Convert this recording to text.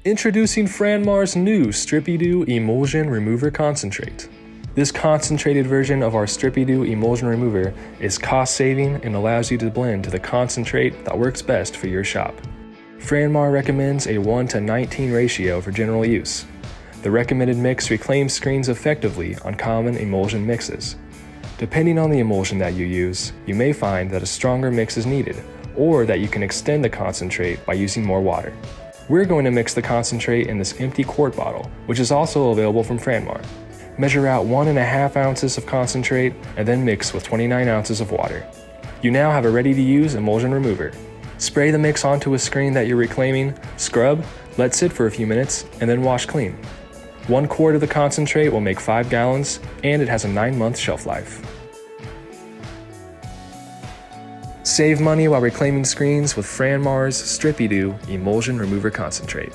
Introducing Franmar's new Strippy-Doo Emulsion Remover Concentrate. This concentrated version of our Strippy-Doo Emulsion Remover is cost-saving and allows you to blend to the concentrate that works best for your shop. Franmar recommends a 1:19 ratio for general use. The recommended mix reclaims screens effectively on common emulsion mixes. Depending on the emulsion that you use, you may find that a stronger mix is needed, or that you can extend the concentrate by using more water. We're going to mix the concentrate in this empty quart bottle, which is also available from Franmar. Measure out 1.5 ounces of concentrate and then mix with 29 ounces of water. You now have a ready-to-use emulsion remover. Spray the mix onto a screen that you're reclaiming, scrub, let sit for a few minutes, and then wash clean. 1 quart of the concentrate will make 5 gallons, and it has a 9-month shelf life. Save money while reclaiming screens with Franmar's Strippy-Doo Emulsion Remover Concentrate.